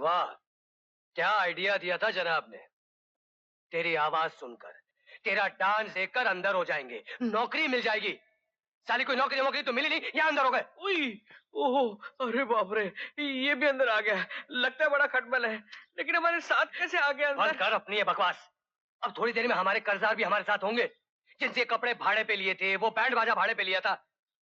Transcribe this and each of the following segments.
वाह, क्या आइडिया दिया था जनाब ने। तेरी आवाज सुनकर, तेरा डांस देखकर अंदर हो जाएंगे, नौकरी मिल जाएगी। साली कोई नौकरी वोकरी तो मिली नहीं, यहाँ अंदर हो गए। ओहो, अरे बाप रे, ये भी अंदर आ गया। लगता है बड़ा खटमल है, लेकिन हमारे साथ कैसे आ गया अंदर? बंद कर अपनी ये बकवास। अब थोड़ी देर में हमारे कर्जदार भी हमारे साथ होंगे, जिनसे कपड़े भाड़े पे लिए थे, वो बैंड बाजा भाड़े पे लिया था,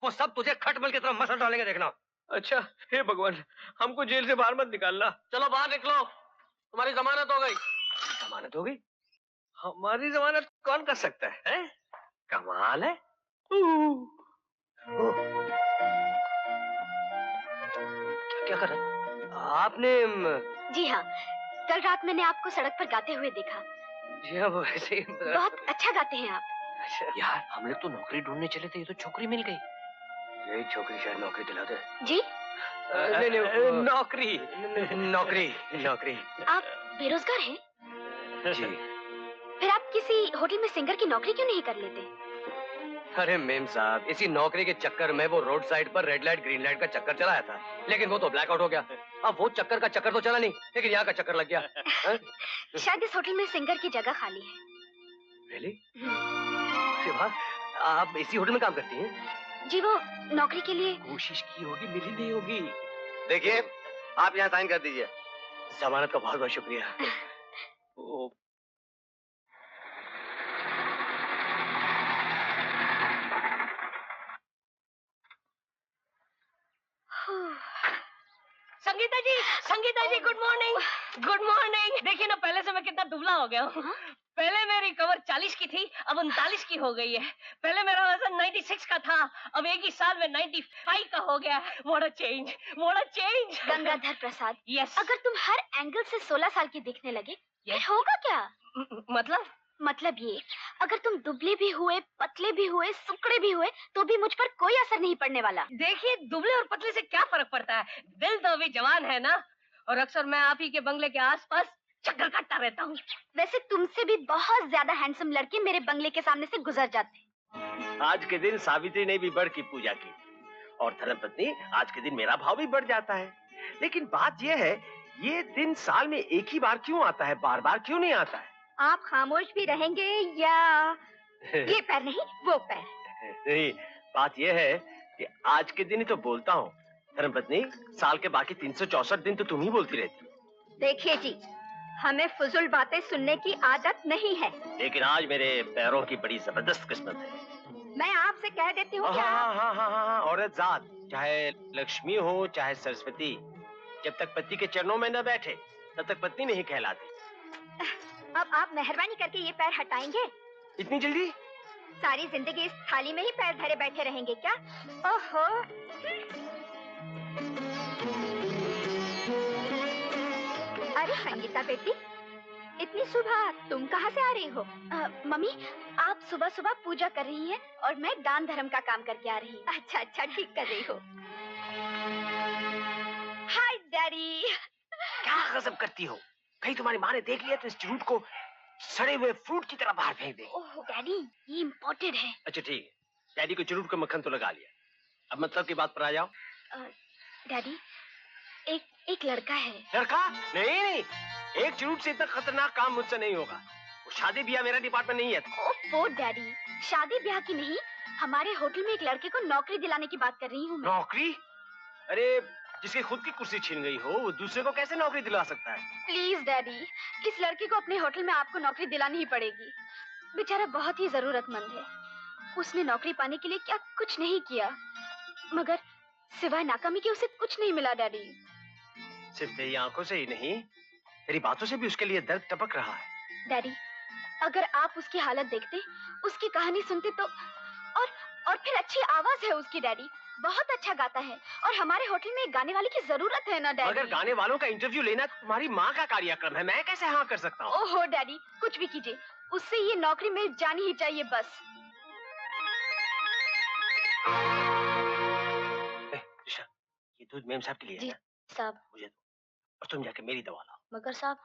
वो सब तुझे खटमल की तरफ मसल डालेंगे, देखना। अच्छा, हे भगवान, हमको जेल से बाहर मत निकालना। चलो बाहर निकलो, तुम्हारी जमानत हो गई। जमानत हो गई? हमारी जमानत कौन कर सकता है? कमाल है। क्या कर रहा आपने? जी हाँ, कल रात मैंने आपको सड़क पर गाते हुए देखा। जी हाँ, वो ऐसे ही बहुत अच्छा गाते हैं आप। अच्छा। यार, हम लोग तो नौकरी ढूंढने चले थे, ये तो छोकरी मिल गई। यही छोकरी शायद नौकरी दिला दे। जी? नहीं, नौकरी नौकरी नौकरी। आप बेरोजगार हैं? जी। फिर आप किसी होटल में सिंगर की नौकरी क्यों नहीं कर लेते? अरे मेम साहब, इसी नौकरी के चक्कर में वो रोड साइड पर रेड लाइट ग्रीन लाइट का चक्कर चलाया था, लेकिन वो तो ब्लैकआउट हो गया। अब वो चक्कर का चक्कर तो चला नहीं, लेकिन यहाँ का चक्कर लग गया। शायद इस होटल में सिंगर की जगह खाली है। Really? अरे वाह, आप इसी होटल में काम करती हैं? जी, वो नौकरी के लिए कोशिश की होगी, मिली नहीं होगी। देखिए, आप यहाँ साइन कर दीजिए। जमानत का बहुत बहुत शुक्रिया। ओ, संगीता जी, गुड मॉर्निंग। Good morning. देखिए ना, पहले से मैं कितना दुबला हो गया हूँ। पहले मेरी कमर 40 की थी, अब 39 की हो गई है। पहले मेरा वजन 96 का था, अब एक ही साल में 95 का हो गया। What a change, what a change। Gangadhar Prasad, yes. अगर तुम हर एंगल से 16 साल की दिखने लगे, फिर होगा क्या? मतलब ये, अगर तुम दुबले भी हुए, पतले भी हुए, सुकड़े भी हुए, तो भी मुझ पर कोई असर नहीं पड़ने वाला। देखिए, दुबले और पतले से क्या फर्क पड़ता है? दिल तो अभी जवान है ना। और अक्सर मैं आप ही के बंगले के आसपास चक्कर काटता रहता हूँ। वैसे तुमसे भी बहुत ज्यादा हैंडसम लड़के मेरे बंगले के सामने से गुजर जाते। आज के दिन सावित्री ने भी बड़ की पूजा की और धर्मपत्नी, आज के दिन मेरा भाव भी बढ़ जाता है। लेकिन बात यह है, ये दिन साल में एक ही बार क्यों आता है, बार बार क्यों नहीं आता है? आप खामोश भी रहेंगे या ये पैर नहीं वो पैर? नहीं, बात यह है कि आज के दिन ही तो बोलता हूँ। धर्मपत्नी, साल के बाकी 364 दिन तो तुम ही बोलती रहती हो। देखिए जी, हमें फुजुल बातें सुनने की आदत नहीं है। लेकिन आज मेरे पैरों की बड़ी जबरदस्त किस्मत है। मैं आपसे कह देती हूँ कि हाँ, औरत जात, चाहे लक्ष्मी हो चाहे सरस्वती, जब तक पति के चरणों में न बैठे तब तक पत्नी नहीं कहलाती। अब आप मेहरबानी करके ये पैर हटाएंगे? इतनी जल्दी? सारी जिंदगी इस थाली में ही पैर धरे बैठे रहेंगे क्या? ओहो। अरे संगीता बेटी, इतनी सुबह तुम कहाँ से आ रही हो? मम्मी, आप सुबह सुबह पूजा कर रही हैं और मैं दान धर्म का काम करके आ रही हूँ। अच्छा, ठीक कर रही हो। हाय डैडी। क्या गजब करती हो? कहीं तुम्हारी माँ ने देख लिया तो इस चूट को सड़े हुए फ्रूट की तरह बाहर फेंक दे। ओह डैडी, ये इम्पोर्टेड है। अच्छा ठीक है, डैडी को चुरूट का मक्खन तो लगा लिया, अब मतलब की बात पर आ जाओ। डैडी, एक लड़का है। लड़का? नहीं, एक चुरूट से इतना खतरनाक काम मुझसे नहीं होगा। वो शादी ब्याह मेरा डिपार्टमेंट नहीं है। ओह डैडी, शादी ब्याह की नहीं, हमारे होटल में एक लड़के को नौकरी दिलाने की बात कर रही हूँ। नौकरी? अरे, जिसकी खुद की कुर्सी छीन गई हो, वो दूसरे को कैसे नौकरी दिला सकता है? प्लीज डैडी, इस लड़के को अपने होटल में आपको नौकरी दिलानी ही पड़ेगी। बेचारा बहुत ही जरूरतमंद है। उसने नौकरी पाने के लिए क्या कुछ नहीं किया, मगर सिवाय नाकामी के उसे कुछ नहीं मिला डैडी। सिर्फ तेरी आंखों से ही नहीं, तेरी बातों से भी उसके लिए दर्द टपक रहा है। डैडी, अगर आप उसकी हालत देखते, उसकी कहानी सुनते तो, और फिर अच्छी आवाज है उसकी डैडी, बहुत अच्छा गाता है और हमारे होटल में एक गाने वाले की जरूरत है ना डैडी। मगर गाने वालों का इंटरव्यू लेना तुम्हारी माँ का कार्यक्रम है, मैं कैसे हाँ कर सकता हूँ? ओहो डैडी, कुछ भी कीजिए, उससे ये नौकरी मिल जानी ही चाहिए बस। ये दूध मेम साहब के लिए है ना? साहब, मुझे दो और तुम जाके मेरी दवा लाओ। मगर साहब।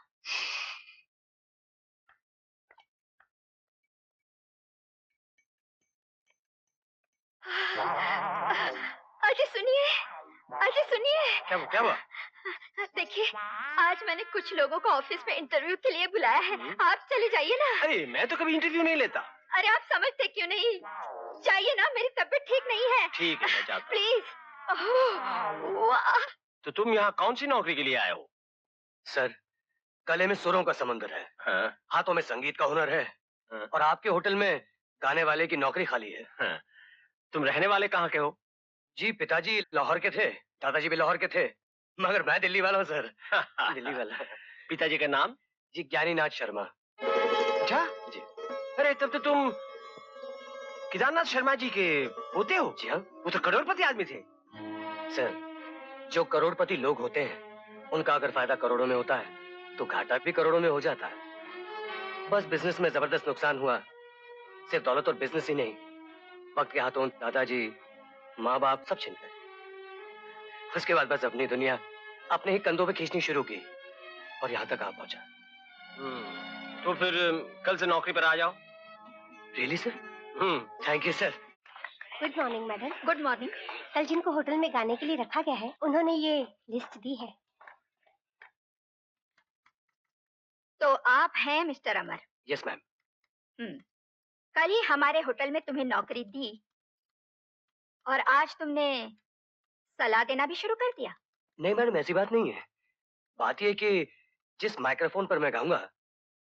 अरे सुनिए, अजय सुनिए। क्या हुआ? देखिए, आज मैंने कुछ लोगों को ऑफिस में इंटरव्यू के लिए बुलाया है। आप चले जाइए ना। अरे मैं तो कभी इंटरव्यू नहीं लेता। अरे आप समझते क्यों नहीं? जाइए ना, मेरी तबीयत ठीक नहीं है। ठीक है, मैं जाता हूँ। प्लीज। वाह। तो तुम यहाँ कौन सी नौकरी के लिए आए हो? सर, गले में सुरों का समंदर है, हाँ, हाथों में संगीत का हुनर है, हाँ। और आपके होटल में गाने वाले की नौकरी खाली है। हाँ। तुम रहने वाले कहाँ के हो? जी पिताजी लाहौर के थे, दादाजी भी लाहौर के थे, मगर मैं दिल्ली वाला हूँ सर। दिल्ली वाला। पिताजी का नाम? जी ज्ञानीनाथ शर्मा। अच्छा जी। अरे तब तो तुम केदारनाथ शर्मा जी के पोते हो। जी हाँ वो तो करोड़पति आदमी थे। सर, जो करोड़पति लोग होते हैं उनका अगर फायदा करोड़ों में होता है तो घाटा भी करोड़ों में हो जाता है। बस बिजनेस में जबरदस्त नुकसान हुआ, सिर्फ दौलत और बिजनेस ही नहीं, वक्त के हाथों दादाजी, माँ बाप सब छिन गए। उसके बाद बस अपनी दुनिया अपने ही कंधों पे खींचनी शुरू की और यहाँ तक आ पहुंचा। तो फिर कल से नौकरी पर आ जाओ। Really sir? Thank you sir. Good morning madam. Good morning. कल जिनको होटल में गाने के लिए रखा गया है उन्होंने ये लिस्ट दी है। तो आप हैं मिस्टर अमर? Yes ma'am. कल ही हमारे होटल में तुम्हें नौकरी दी और आज तुमने सलाह देना भी शुरू कर दिया। नहीं मैडम, ऐसी बात नहीं है। बात यह है कि जिस माइक्रोफोन पर मैं गाऊंगा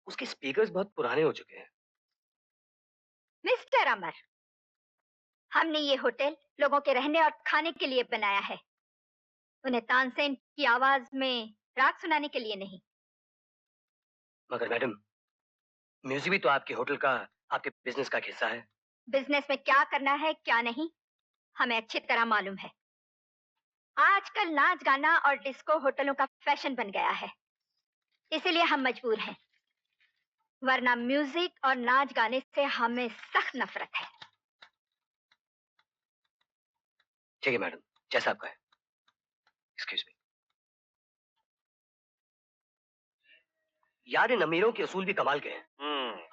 उसके स्पीकर्स बहुत पुराने हो चुके हैं। मिस्टर अमर, हमने ये होटल लोगों के रहने और खाने के लिए बनाया है, उन्हें तानसेन की आवाज में राग सुनाने के लिए नहीं। मगर मैडम, म्यूजिक भी तो आपके होटल का, आपके बिजनेस का एक हिस्सा है। बिजनेस में क्या करना है क्या नहीं हमें अच्छी तरह मालूम है। आजकल नाच गाना और डिस्को होटलों का फैशन बन गया है, इसीलिए हम मजबूर हैं, वरना म्यूजिक और नाच गाने से हमें सख्त नफरत है। ठीक है मैडम, जैसा आपका है। Excuse me. यार इन अमीरों के असूल भी कमाल के हैं।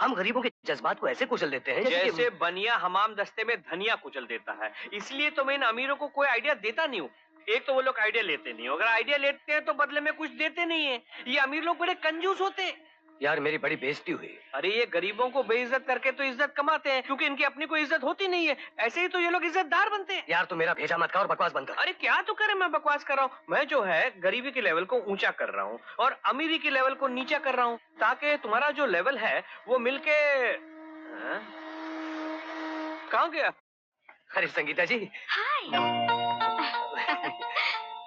हम गरीबों के जज्बात को ऐसे कुचल देते हैं जैसे बनिया हमाम दस्ते में धनिया कुचल देता है। इसलिए तो मैं इन अमीरों को कोई आइडिया देता नहीं हूँ। एक तो वो लोग आइडिया लेते नहीं, अगर आइडिया लेते हैं तो बदले में कुछ देते नहीं है। ये अमीर लोग बड़े कंजूस होते हैं। यार मेरी बड़ी बेइज्जती हुई। अरे ये गरीबों को बेइज्जत करके तो इज्जत कमाते हैं, क्योंकि इनकी अपनी कोई इज्जत होती नहीं है। ऐसे ही तो ये लोग इज्जतदार बनते हैं। यार तू मेरा भेजा मत कर और बकवास बंद कर। अरे क्या तो करे, मैं बकवास कर रहा हूँ। मैं जो है गरीबी के लेवल को ऊंचा कर रहा हूँ और अमीरी के लेवल को नीचा कर रहा हूँ, ताकि तुम्हारा जो लेवल है वो मिलके कहाँ गया? अरे संगीता जी, हाय।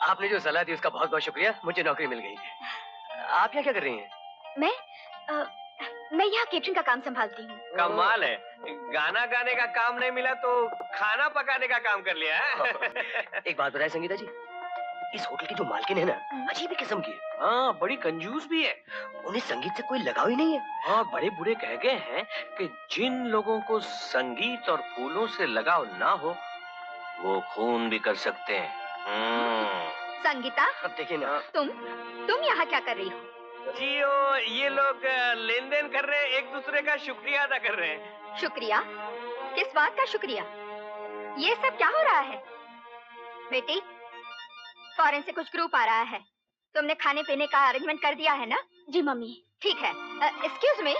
आपने जो सलाह दी उसका बहुत बहुत शुक्रिया, मुझे नौकरी मिल गई। आप यहाँ क्या कर रही हैं? मैं यहाँ केटरिंग का काम संभालती हूँ। कमाल है, गाना गाने का काम नहीं मिला तो खाना पकाने का काम कर लिया है। एक बात बताए संगीता जी, इस होटल की जो मालकिन है ना, अजीब ही किस्म की है। हाँ, बड़ी कंजूस भी है। उन्हें संगीत से कोई लगाव ही नहीं है। हाँ, बड़े बूढ़े कह गए हैं कि जिन लोगों को संगीत और फूलों से लगाव ना हो वो खून भी कर सकते हैं। संगीता, अब देखिए ना, तुम यहाँ क्या कर रही हो? जियो, ये लोग लेन देन कर रहे हैं, एक दूसरे का शुक्रिया अदा कर रहे हैं। शुक्रिया? किस बात का शुक्रिया? ये सब क्या हो रहा है? बेटी, फॉरेन से कुछ ग्रुप आ रहा है, तुमने खाने पीने का अरेंजमेंट कर दिया है ना? जी मम्मी। ठीक है। Excuse me.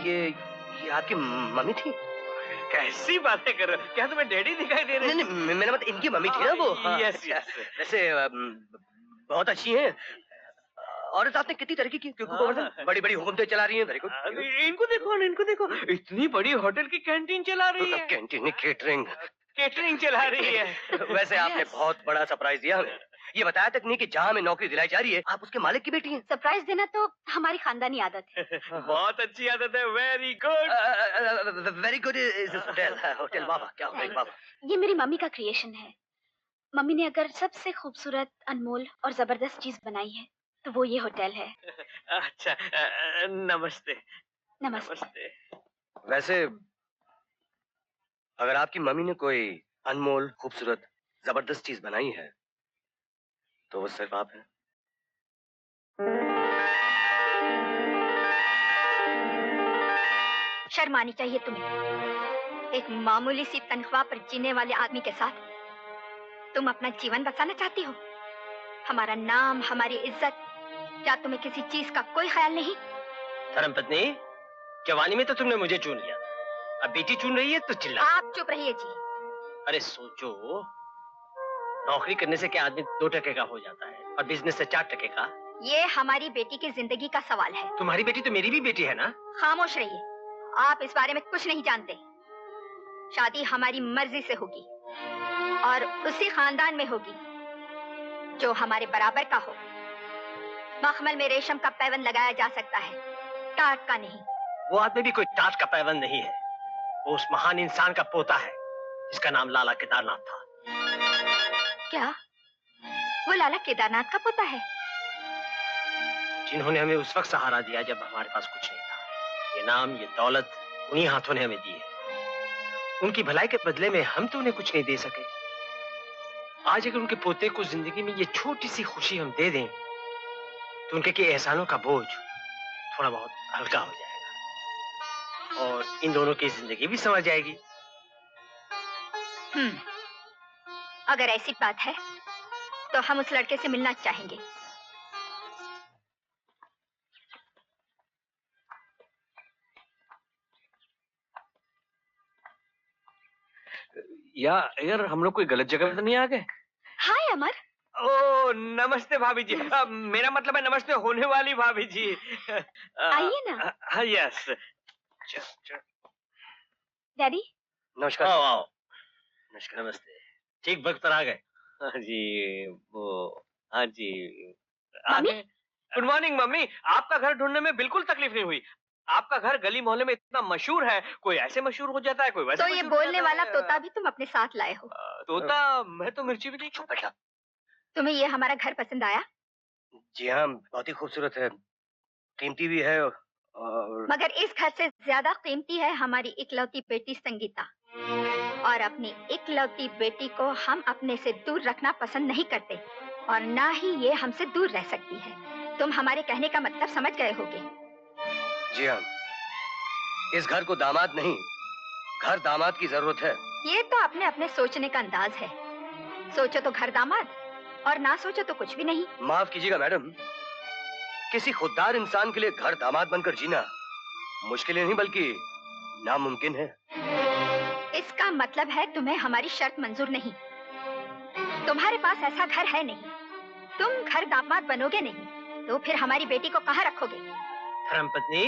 ये आपकी मम्मी थी? कैसी बातें कर रहे हो? क्या तुम्हें डैडी दिखाई दे रहे हैं? नहीं, मैंने मतलब इनकी मम्मी थी ना वो। हाँ, यस यस। वैसे बहुत अच्छी हैं। औरत आपने कितनी तरक्की की, क्योंकि बड़ी बड़ी हुकूमतें चला रही हैं। Very good. इनको देखो, इनको देखो, इतनी बड़ी होटल की कैंटीन चला रही है। कैंटीन, केटरिंग, केटरिंग चला रही है। वैसे आपने बहुत बड़ा सरप्राइज दिया हमें। ये बताया तक नहीं कि जहाँ हमें नौकरी दिलाई जा रही है आप उसके मालिक की बेटी हैं। सरप्राइज देना तो हमारी खानदानी आदत है। बहुत अच्छी आदत है। Very good. Very good is hotel. वाह क्या होटल, वाह। ये मेरी मम्मी का क्रिएशन है। मम्मी ने अगर सबसे खूबसूरत, अनमोल और जबरदस्त चीज बनाई है तो वो ये होटल है। अच्छा, नमस्ते। नमस्ते। वैसे अगर आपकी मम्मी ने कोई अनमोल, खूबसूरत, जबरदस्त चीज बनाई है तो वो सिर्फ आप हैं। शर्म आनी चाहिए तुम्हें। एक मामूली सी तनख्वाह पर जीने वाले आदमी के साथ तुम अपना जीवन बसाना चाहती हो? हमारा नाम, हमारी इज्जत, क्या तुम्हें किसी चीज का कोई ख्याल नहीं? धर्मपत्नी, जवानी में तो तुमने मुझे चुन लिया, अब बेटी चुन रही है तो चिल्ला। आप चुप रहिए जी। अरे सोचो, नौकरी करने से क्या आदमी 2 टके का हो जाता है और बिजनेस से 4 टके का? ये हमारी बेटी की जिंदगी का सवाल है। तुम्हारी बेटी तो मेरी भी बेटी है ना? खामोश रहिए, आप इस बारे में कुछ नहीं जानते। शादी हमारी मर्जी से होगी और उसी खानदान में होगी जो हमारे बराबर का हो। मखमल में रेशम का पैबंद लगाया जा सकता है, टाट का नहीं। वो आदमी भी कोई टाट का पैबंद नहीं है, वो उस महान इंसान का पोता है जिसका नाम लाला केदारनाथ था। क्या वो लाला केदारनाथ का पोता है? जिन्होंने हमें उस वक्त सहारा दिया जब हमारे पास कुछ नहीं था। ये नाम, ये दौलत उन्हीं हाथों ने हमें दी है। उनकी भलाई के बदले में हम तो उन्हें कुछ नहीं दे सके। आज अगर उनके पोते को जिंदगी में ये छोटी सी खुशी हम दे दें तो उनके के एहसानों का बोझ थोड़ा बहुत हल्का हो जाएगा और इन दोनों की जिंदगी भी संवर जाएगी। अगर ऐसी बात है तो हम उस लड़के से मिलना चाहेंगे। यार हम लोग कोई गलत जगह पे तो नहीं आ गए? हाय अमर। ओ नमस्ते भाभी जी। मेरा मतलब है नमस्ते होने वाली भाभी जी। आइए ना। हाँ यस। डैडी। नमस्कार। आओ आओ। नमस्कार। नमस्ते। ठीक वक्त पर आ गए। हाँ जी वो हाँ जी मम्मी? Good morning mummy. आपका घर ढूंढने में बिल्कुल तकलीफ नहीं हुई। आपका घर गली मोहल्ले में इतना मशहूर है, कोई ऐसे मशहूर हो जाता है, कोई वैसे तो ये मशहूर हो बोलने जाता वाला है। तोता भी तुम अपने साथ लाए हो? तोता? मैं तो मिर्ची भी नहीं खाता। तुम्हें ये हमारा घर पसंद आया? जी हाँ, बहुत ही खूबसूरत है, कीमती भी है और मगर इस घर से ज्यादा कीमती है हमारी इकलौती बेटी संगीता। और अपनी इकलौती बेटी को हम अपने से दूर रखना पसंद नहीं करते और ना ही ये हमसे दूर रह सकती है। तुम हमारे कहने का मतलब समझ गए होगे। जी हाँ, इस घर को दामाद नहीं, घर दामाद की जरूरत है। ये तो अपने अपने सोचने का अंदाज है। सोचो तो घर दामाद और ना सोचो तो कुछ भी नहीं। माफ कीजिएगा मैडम, किसी खुददार इंसान के लिए घर दामाद बनकर जीना मुश्किल नहीं बल्कि नामुमकिन है। इसका मतलब है तुम्हें हमारी शर्त मंजूर नहीं। तुम्हारे पास ऐसा घर है नहीं, तुम घर दामाद बनोगे नहीं, तो फिर हमारी बेटी को कहाँ रखोगे? धर्मपत्नी,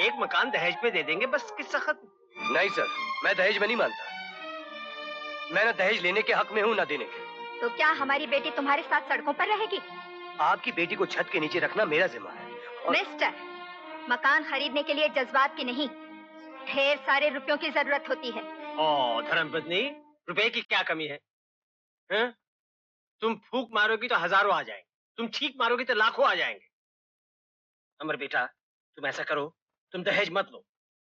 एक मकान दहेज पे दे देंगे, बस किस्सा खत्म। नहीं सर, मैं दहेज में नहीं मानता। मैं ना दहेज लेने के हक में हूँ ना देने के। तो क्या हमारी बेटी तुम्हारे साथ सड़कों पर रहेगी? आपकी बेटी को छत के नीचे रखना मेरा जिम्मा है। मिस्टर, मकान खरीदने के लिए जज्बात की नहीं, ढेर सारे रुपयों की जरूरत होती है। ओ धर्मपत्नी, रुपए की क्या कमी है? हैं? तुम फूंक मारोगी तो हजारों आ जाएंगे, तुम छींक मारोगी तो लाखों आ जाएंगे। अमर बेटा, तुम ऐसा करो, तुम दहेज मत लो,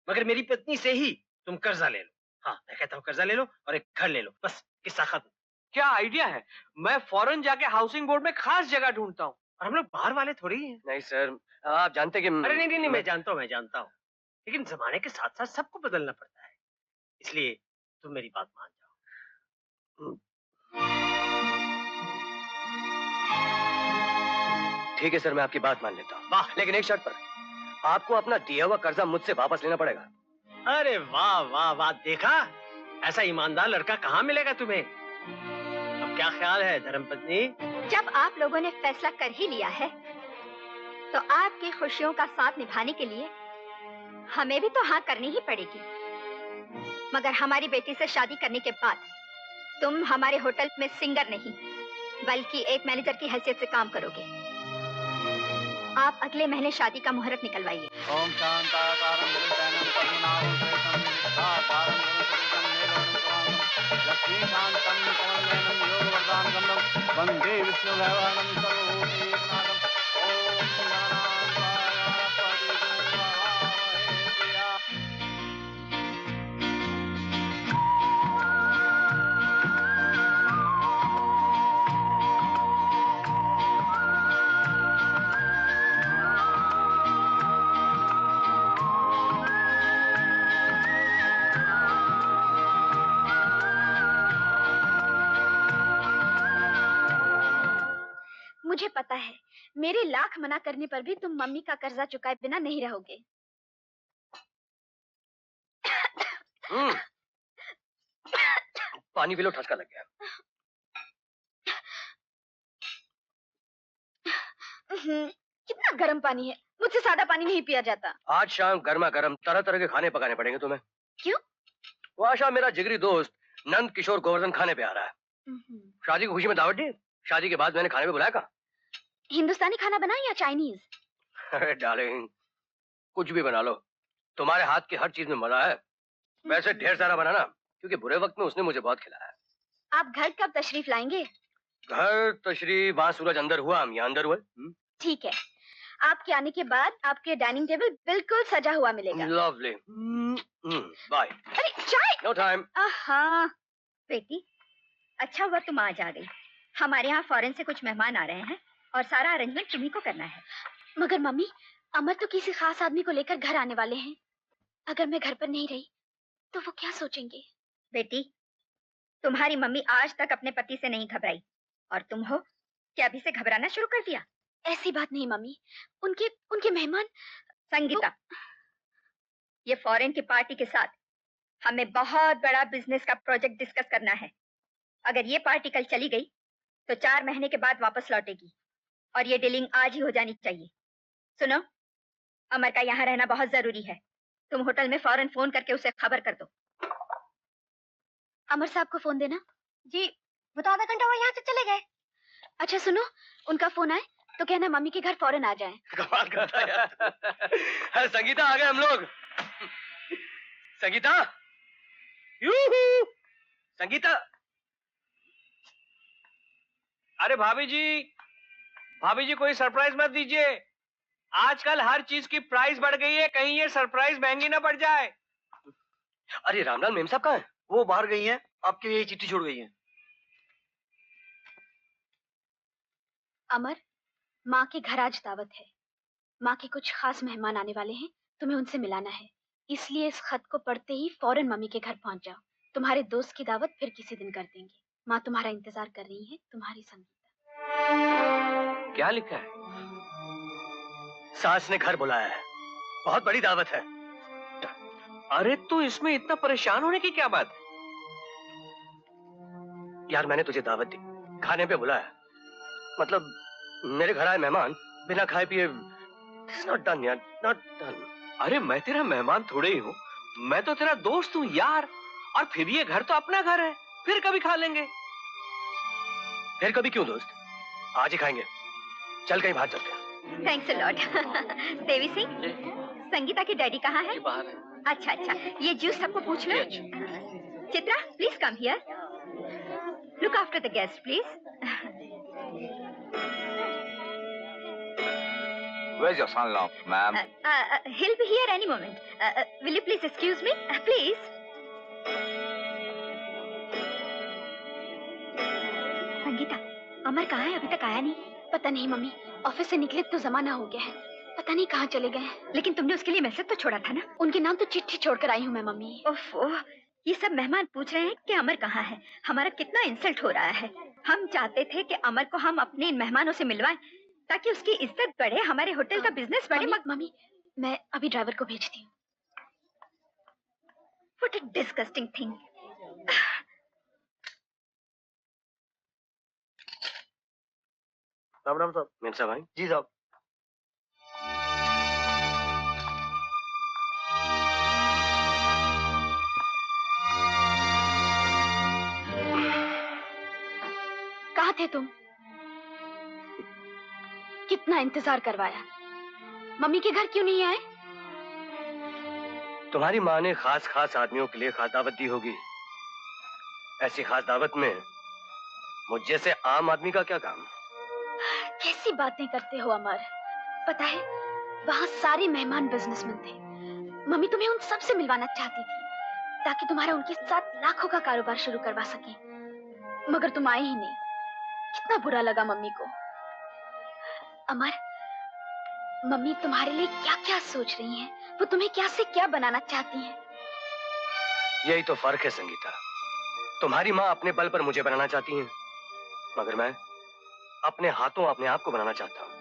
मगर मेरी पत्नी से ही तुम कर्जा ले लो। हाँ, मैं कहता हूँ कर्जा ले लो और एक घर ले लो, बस किस्सा खत्म। क्या आइडिया है। मैं फौरन जाके हाउसिंग बोर्ड में खास जगह ढूंढता हूँ। और हम लोग बाहर वाले थोड़ी ही हैं। नहीं सर, आप जानते कि अरे नहीं नहीं नहीं, मैं जानता हूँ, लेकिन जमाने के साथ साथ सबको बदलना पड़ता है, इसलिए तुम मेरी बात मान जाओ। ठीक है सर, मैं आपकी बात मान लेता हूँ, वाह, लेकिन एक शर्त पर। आपको अपना दिया हुआ कर्जा मुझसे वापस लेना पड़ेगा। अरे वाह वाह वाह, देखा, ऐसा ईमानदार लड़का कहाँ मिलेगा तुम्हें। अब क्या ख्याल है धर्मपत्नी? जब आप लोगों ने फैसला कर ही लिया है तो आपकी खुशियों का साथ निभाने के लिए हमें भी तो हाँ करनी ही पड़ेगी। मगर हमारी बेटी से शादी करने के बाद तुम हमारे होटल में सिंगर नहीं बल्कि एक मैनेजर की हैसियत से काम करोगे। आप अगले महीने शादी का मुहूर्त निकलवाइए। ओम शांताकारं गुरुशरणं पद्मनाभं सुरेशं निष्ठाकारं गुरुशरणं नीलवनं लक्ष्मीकान्तं कमलनयनं योगवरदानगमनं वन्दे विष्णुभैरवनं सर्वभूतैकनाथं। ओम गणानां प्रिया। मुझे पता है, मेरे लाख मना करने पर भी तुम मम्मी का कर्जा चुकाए बिना नहीं रहोगे। पानी पी लो, ठसका लग गया। कितना गर्म पानी है, मुझसे सादा पानी नहीं पिया जाता। आज शाम गर्मा गर्म तरह तरह के खाने पकाने पड़ेंगे तुम्हें। क्यों? वो आज शाम मेरा जिगरी दोस्त नंद किशोर गोवर्धन खाने पे आ रहा है। शादी की खुशी में दावत दी। शादी के बाद मैंने खाने पे बुलाया कहा। हिंदुस्तानी खाना बनाए या चाइनीज? अरे डार्लिंग, कुछ भी बना लो, तुम्हारे हाथ की हर चीज में मजा है। वैसे ढेर सारा बनाना, क्योंकि बुरे वक्त में उसने मुझे बहुत खिलाया। आप घर कब तशरीफ लाएंगे? घर तशरीफ, वहां सूरज अंदर हुआ, हम यहाँ अंदर हुए। ठीक है, आपके आने के बाद आपके डाइनिंग टेबल बिल्कुल सजा हुआ मिलेगा। लवली। बाय। अरे चाय। No time. हाँ बेटी, अच्छा हुआ तुम आज आ गई। हमारे यहाँ फॉरेन से कुछ मेहमान आ रहे हैं और सारा अरेंजमेंट तुम्ही को करना है। मगर मम्मी, अमर तो किसी खास आदमी को लेकर घर आने वाले हैं। अगर मैं घर पर नहीं रही तो वो क्या सोचेंगे? बेटी, तुम्हारी मम्मी आज तक अपने पति से नहीं घबराई और तुम हो क्या अभी से घबराना शुरू कर दिया? ऐसी बात नहीं मम्मी, उनके मेहमान। संगीता, ये फॉरेन की पार्टी के साथ हमें बहुत बड़ा बिजनेस का प्रोजेक्ट डिस्कस करना है। अगर ये पार्टी कल चली गई तो 4 महीने के बाद वापस लौटेगी और ये डीलिंग आज ही हो जानी चाहिए। सुनो, अमर का यहाँ रहना बहुत जरूरी है। तुम होटल में फौरन फोन करके उसे खबर कर दो। अमर साहब को फोन देना। जी, वो तो आधा घंटा वो यहाँ से चले गए। अच्छा सुनो, उनका फोन आए तो कहना मम्मी के घर फौरन आ जाएं। कमाल करता है यार। संगीता, आ गए हम लोग। संगीता, यूहू! संगीता। अरे भाभी जी कोई सरप्राइज मत दीजिए। आजकल हर चीज की प्राइस बढ़ गई है, कहीं ये सरप्राइज महंगी ना पड़ जाए। अरे रामलाल मेम साहब कहाँ हैं? वो बाहर गई हैं, आपके लिए चिट्ठी छोड़ गई हैं। अमर, माँ के घर आज दावत है। माँ के कुछ खास मेहमान आने वाले हैं, तुम्हें उनसे मिलाना है। इसलिए इस खत को पढ़ते ही फौरन मम्मी के घर पहुंच जाओ। तुम्हारे दोस्त की दावत फिर किसी दिन कर देंगे। माँ तुम्हारा इंतजार कर रही है, तुम्हारी संगीता। क्या लिखा है? सास ने घर बुलाया है, बहुत बड़ी दावत है। अरे तो इसमें इतना परेशान होने की क्या बात है? यार मैंने तुझे दावत दी, खाने पे बुलाया, मतलब मेरे घर आए मेहमान बिना खाए पिए। It's not done यार, not done। अरे मैं तेरा मेहमान थोड़े ही हूँ, मैं तो तेरा दोस्त हूँ यार। और फिर ये घर तो अपना घर है, फिर कभी खा लेंगे। फिर कभी क्यों दोस्त, आज ही खाएंगे। चल कहीं बाहर चलते हैं। Thanks a lot. Devi Singh, Sangeeta के डैडी कहाँ है? बाहर है। अच्छा अच्छा, ये जूस सबको पूछ लो। Chitra, please come here. Look after the guest please. Where's your son-in-law, ma'am? He'll be here any moment. Will you please excuse me? Please. Sangeeta, Amar कहाँ है? अभी तक आया नहीं। पता नहीं मम्मी, ऑफिस से निकले तो जमाना हो गया है, पता नहीं कहाँ चले गए हैं। लेकिन तुमने उसके लिए मैसेज तो छोड़ा था ना? उनके नाम तो चिट्ठी छोड़कर आई हूँ मैं मम्मी। ओफो, ये सब मेहमान पूछ रहे हैं कि अमर कहाँ है। हमारा कितना इंसल्ट हो रहा है। हम चाहते थे कि अमर को हम अपने इन मेहमानों से मिलवाएं ताकि उसकी इज्जत बढ़े, हमारे होटल का बिजनेस बढ़े। मम्मी, मैं अभी ड्राइवर को भेजती हूँ। What a disgusting thing. Ram Ram साहब। मेम साहब आई? जी साहब। कहाँ थे तुम? कितना इंतजार करवाया, मम्मी के घर क्यों नहीं आए? तुम्हारी माँ ने खास खास आदमियों के लिए खास दावत दी होगी। ऐसी खास दावत में मुझ जैसे आम आदमी का क्या काम? कैसी बातें करते हो अमर? पता है, वहाँ सारे मेहमान बिजनेसमैन थे। मम्मी तुम्हें उन सब से मिलवाना चाहती थी ताकि तुम्हारा उनके साथ लाखों का कारोबार शुरू करवा सके, मगर तुम आए ही नहीं। कितना बुरा लगा मम्मी को। अमर, मम्मी तुम्हारे लिए क्या क्या सोच रही हैं, वो तुम्हें क्या से क्या बनाना चाहती हैं। यही तो फर्क है संगीता। तुम्हारी माँ अपने बल पर मुझे बनाना चाहती है, मगर अपने हाथों अपने आप को बनाना चाहता हूँ।